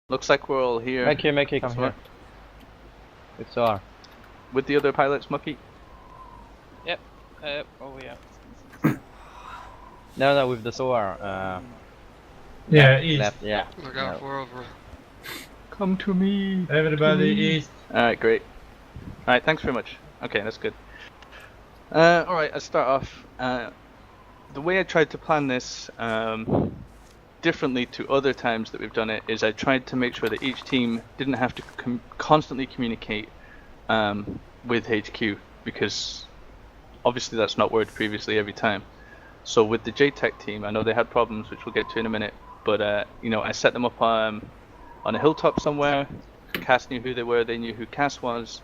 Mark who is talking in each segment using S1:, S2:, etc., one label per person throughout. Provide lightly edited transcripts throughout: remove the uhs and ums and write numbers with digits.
S1: Looks like we're all here.
S2: Mickey, come here. It's R.
S1: With the other pilots, Mucky?
S3: Yep. Oh yeah.
S2: No, with the SOAR.
S4: Yeah, east.
S2: Left, yeah.
S5: Look out for over.
S1: Come to me.
S4: Everybody east.
S1: Alright, great. Alright, thanks very much. Okay, that's good. Alright, I'll start off. The way I tried to plan this, differently to other times that we've done it, is I tried to make sure that each team didn't have to constantly communicate with HQ, because obviously that's not worked previously every time. So with the JTAC team, I know they had problems, which we'll get to in a minute, but you know, I set them up on a hilltop somewhere. Cass knew who they were, they knew who Cass was,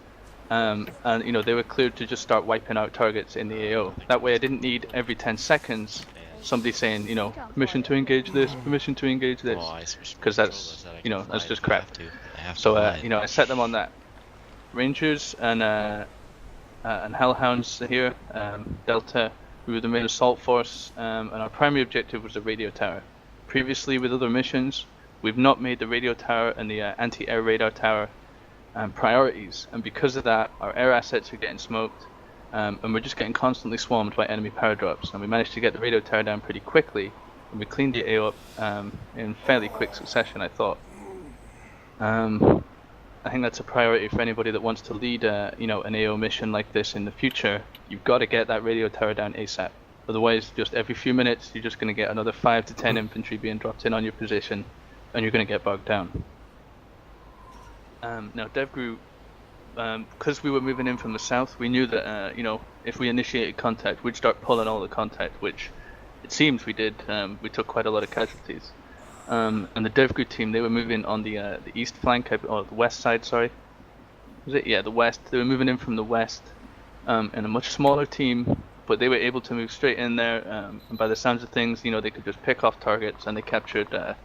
S1: and you know, they were cleared to just start wiping out targets in the AO. That way I didn't need every 10 seconds somebody saying, you know, permission to engage this, permission to engage this, because that's, you know, that's just crap. So you know, I set them on that. Rangers and Hellhounds here, Delta, we were the main assault force, and our primary objective was the radio tower. Previously with other missions, we've not made the radio tower and the anti-air radar tower priorities, and because of that our air assets are getting smoked, and we're just getting constantly swarmed by enemy power drops. And we managed to get the radio tower down pretty quickly, and we cleaned the AO up in fairly quick succession, I thought. I think that's a priority for anybody that wants to lead you know, an AO mission like this in the future. You've got to get that radio tower down ASAP. Otherwise, just every few minutes, you're just going to get another 5 to 10 infantry being dropped in on your position, and you're going to get bogged down. Now, DevGru, because we were moving in from the south, we knew that you know, if we initiated contact, we'd start pulling all the contact, which it seems we did. We took quite a lot of casualties. And the DevGru team, they were moving on the east flank, or the west side, sorry. Was it? Yeah, the west. They were moving in from the west, in a much smaller team, but they were able to move straight in there. And by the sounds of things, you know, they could just pick off targets, and they captured, I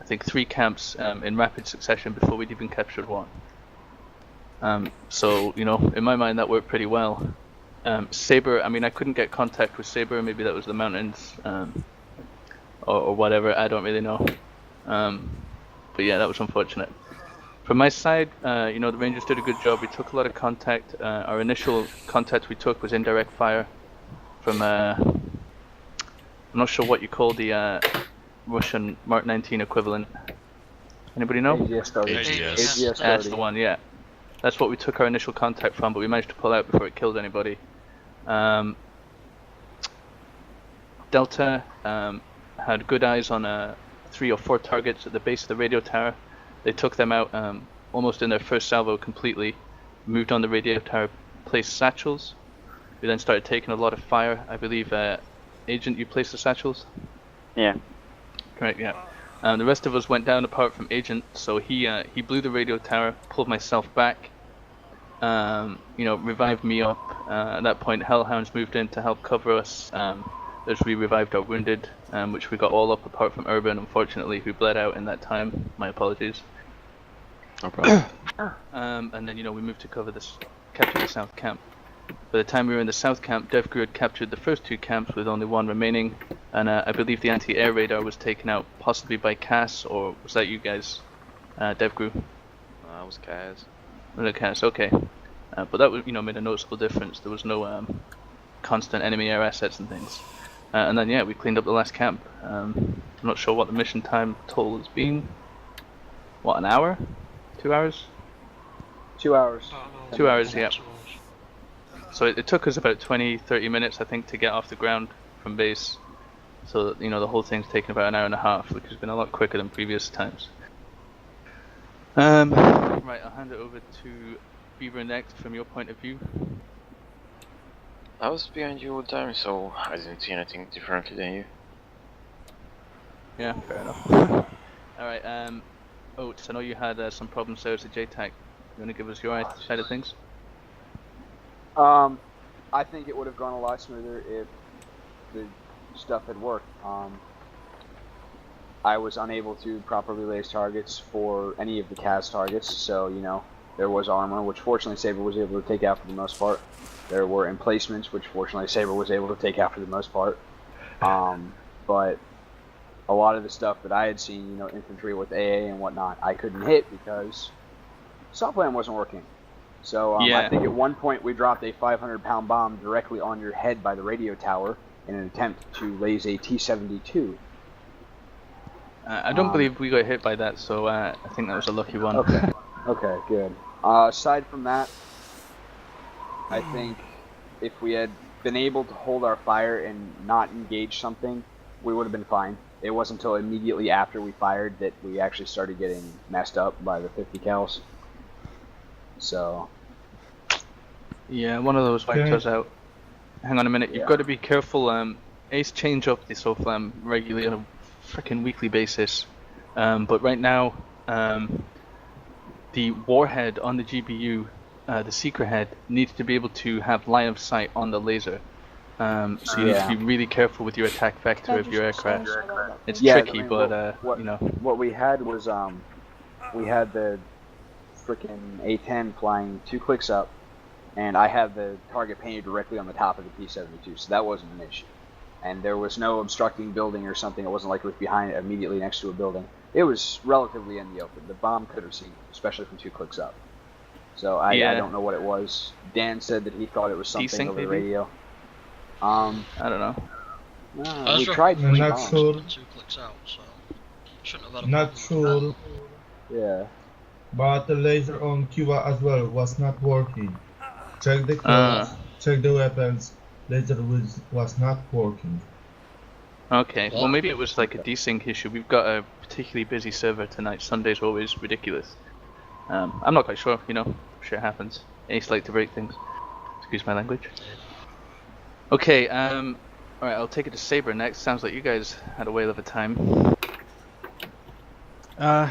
S1: think, 3 camps in rapid succession before we'd even captured 1. So, you know, in my mind, that worked pretty well. Saber, I mean, I couldn't get contact with Saber. Maybe that was the mountains. Or whatever, I don't really know. But yeah, that was unfortunate. From my side, you know, the Rangers did a good job. We took a lot of contact. Our initial contact we took was indirect fire from, I'm not sure what you call the Russian Mark 19 equivalent. Anybody know?
S5: AGS.
S1: That's the one, yeah. That's what we took our initial contact from, but we managed to pull out before it killed anybody. Delta had good eyes on 3 or 4 targets at the base of the radio tower. They took them out almost in their first salvo completely, moved on the radio tower, placed satchels. We then started taking a lot of fire. I believe, Agent, you placed the satchels?
S6: Yeah.
S1: Correct, yeah. The rest of us went down apart from Agent, so he blew the radio tower, pulled myself back, you know, revived me up. At that point, Hellhounds moved in to help cover us. As we revived our wounded, which we got all up apart from Urban, unfortunately, who bled out in that time. My apologies.
S6: No problem.
S1: And then, you know, we moved to cover this, capture the south camp. By the time we were in the south camp, DevGru had captured the first 2 camps with only 1 remaining, and I believe the anti-air radar was taken out, possibly by Cass, or was that you guys, DevGru?
S3: That was Kaz.
S1: Was it Cass? Okay. But that was, you know, made a noticeable difference. There was no constant enemy air assets and things. And then, yeah, we cleaned up the last camp. I'm not sure what the mission time total has been. What, an hour? 2 hours?
S7: 2 hours.
S1: 2 hours, yeah. So it took us about 20-30 minutes, I think, to get off the ground from base. So, you know, the whole thing's taken about an hour and a half, which has been a lot quicker than previous times. Right, I'll hand it over to Beaver next from your point of view.
S6: I was behind you all the time, so I didn't see anything differently than you.
S1: Yeah, fair enough. Alright, Oates, I know you had some problems there as a JTAC. You want to give us your side of things?
S7: I think it would have gone a lot smoother if the stuff had worked. I was unable to properly lace targets for any of the CAS targets, so, you know, there was armor, which fortunately Saber was able to take out for the most part. There were emplacements, which fortunately Saber was able to take out for the most part. But a lot of the stuff that I had seen, you know, infantry with AA and whatnot, I couldn't hit because assault plan wasn't working. So I think at one point we dropped a 500-pound bomb directly on your head by the radio tower in an attempt to laze a T-72.
S1: I don't believe we got hit by that, so I think that was a lucky one.
S7: Okay. Okay, good. Aside from that, I think if we had been able to hold our fire and not engage something, we would have been fine. It wasn't until immediately after we fired that we actually started getting messed up by the 50 cals. So.
S1: Yeah, one of those wiped us out. Hang on a minute, you've got to be careful. Ace change up the SOFLAM regularly on a freaking weekly basis. But right now, the warhead on the GBU, the secret head, needs to be able to have line of sight on the laser. So you need to be really careful with your attack vector of your aircraft. It's tricky,
S7: I mean,
S1: but
S7: you know. What we had was we had the frickin' A-10 flying 2 clicks up, and I had the target painted directly on the top of the P-72, so that wasn't an issue. And there was no obstructing building or something. It wasn't like it was behind, immediately next to a building. It was relatively in the open. The bomb could have seen, especially from 2 clicks up. So I don't know what it was. Dan said that he thought it was something
S1: Desync,
S7: over the
S1: maybe?
S7: radio.
S1: I don't know.
S7: No, we tried 3
S4: not
S7: bombs.
S4: sure.
S5: 2 clicks out, so shouldn't have had a
S4: Not
S5: problem.
S4: sure,
S7: Yeah.
S4: but the laser on Cuba as well was not working. Check the codes, check the weapons. Laser was not working.
S1: Okay, well maybe it was like a desync issue. We've got a particularly busy server tonight. Sunday's always ridiculous. I'm not quite sure, you know, shit happens. Ace like to break things. Excuse my language. Okay, alright, I'll take it to Saber next. Sounds like you guys had a whale of a time.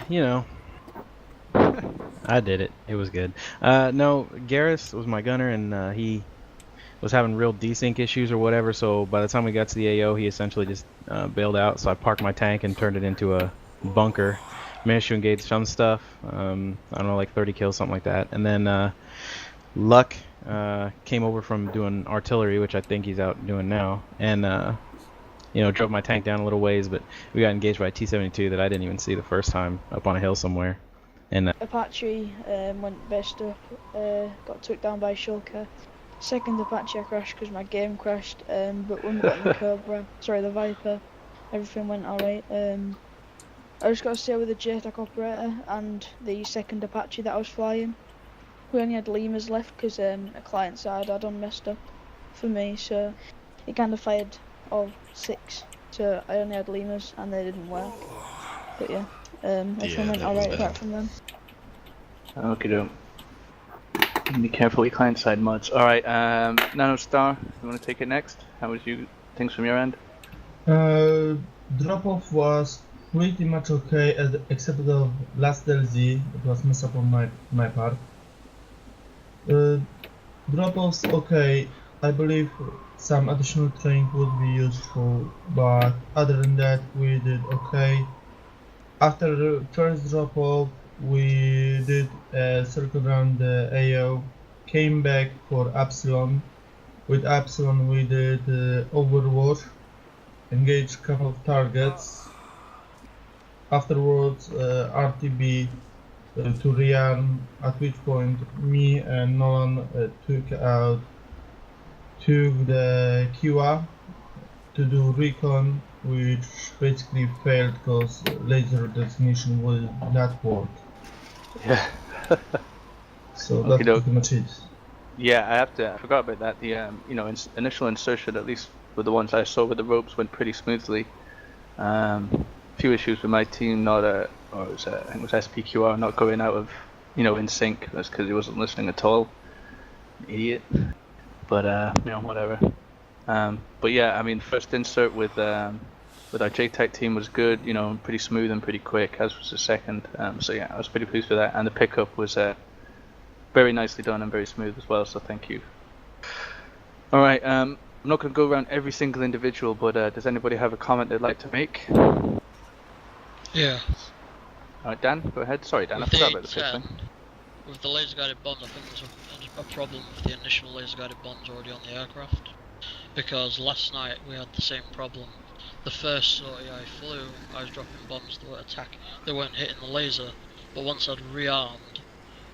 S2: You know, I did it. It was good. No, Garrus was my gunner, and he was having real desync issues or whatever, so by the time we got to the AO, he essentially just bailed out, so I parked my tank and turned it into a bunker. Managed to engage some stuff, I don't know, like 30 kills, something like that. And then Luck came over from doing artillery, which I think he's out doing now, and you know, drove my tank down a little ways, but we got engaged by a T-72 that I didn't even see the first time up on a hill somewhere. And
S8: Apache went best up, got took down by Shulker. Second Apache I crashed because my game crashed, but when we got in the Cobra, sorry, the Viper, everything went alright. I just got to stay with the JTAC operator and the second Apache that I was flying. We only had lemurs left because a client side had messed up for me, so he kind of fired all 6, so I only had lemurs and they didn't work. But yeah, everything went alright apart from them.
S1: Okay, doke. Be careful with client side mods. Alright, Nano Star, you want to take it next? How was things from your end?
S4: Drop off was pretty much okay, except the last LZ. It was messed up on my part. Drop offs okay. I believe some additional training would be useful, but other than that, we did okay. After the first drop off, we did a circle around the AO, came back for Epsilon. With Epsilon we did Overwatch, engaged a couple of targets. Afterwards RTB to rearm, at which point me and Nolan took the QA to do recon, which basically failed because laser designation will not work.
S1: Yeah.
S4: So that's
S1: Okey-doke.
S4: pretty much it.
S1: Yeah, I forgot about that. The you know, initial insertion, at least with the ones I saw with the ropes, went pretty smoothly. Few issues with my team, I think it was SPQR not going out of, you know, in sync. That's because he wasn't listening at all. Idiot. But you know, whatever. But yeah, I mean, first insert with our JTAC team was good. You know, pretty smooth and pretty quick, as was the second. So yeah, I was pretty pleased with that, and the pickup was very nicely done and very smooth as well. So thank you. All right. I'm not going to go around every single individual, but does anybody have a comment they'd like to make?
S5: Yeah.
S1: Alright, Dan, go ahead. Sorry, Dan, I
S5: With
S1: forgot
S5: the
S1: about the fifth thing.
S5: with the laser guided bombs, I think there's a problem with the initial laser guided bombs already on the aircraft. Because last night we had the same problem. the first sortie I flew, I was dropping bombs that were attacking. They weren't hitting the laser, but once I'd rearmed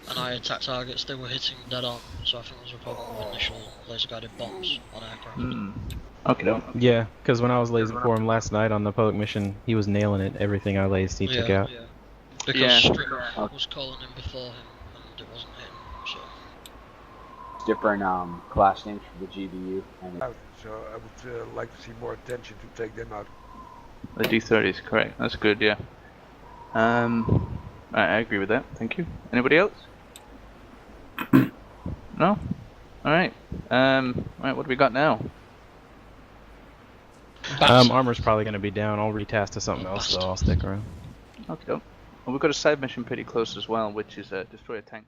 S5: and I attacked targets, they were hitting dead on. So I think there was a problem with initial laser guided bombs on aircraft.
S1: Okay, no.
S2: Yeah, because when I was lasing for him last night on the public mission, he was nailing it. Everything I lased, he took out.
S5: Yeah. Because
S1: Yeah.
S5: Stringer was calling him before him, and it wasn't hitting. So
S7: Different class names for the GBU. And
S9: So I would like to see more attention to take them out.
S1: The D30s, correct. That's good, yeah. I agree with that. Thank you. Anybody else? No? Alright. Alright, what do we got now?
S2: Armor's probably going to be down. I'll retask to something else, so I'll stick around.
S1: Okay, well, we've got a side mission pretty close as well, which is destroy a tank.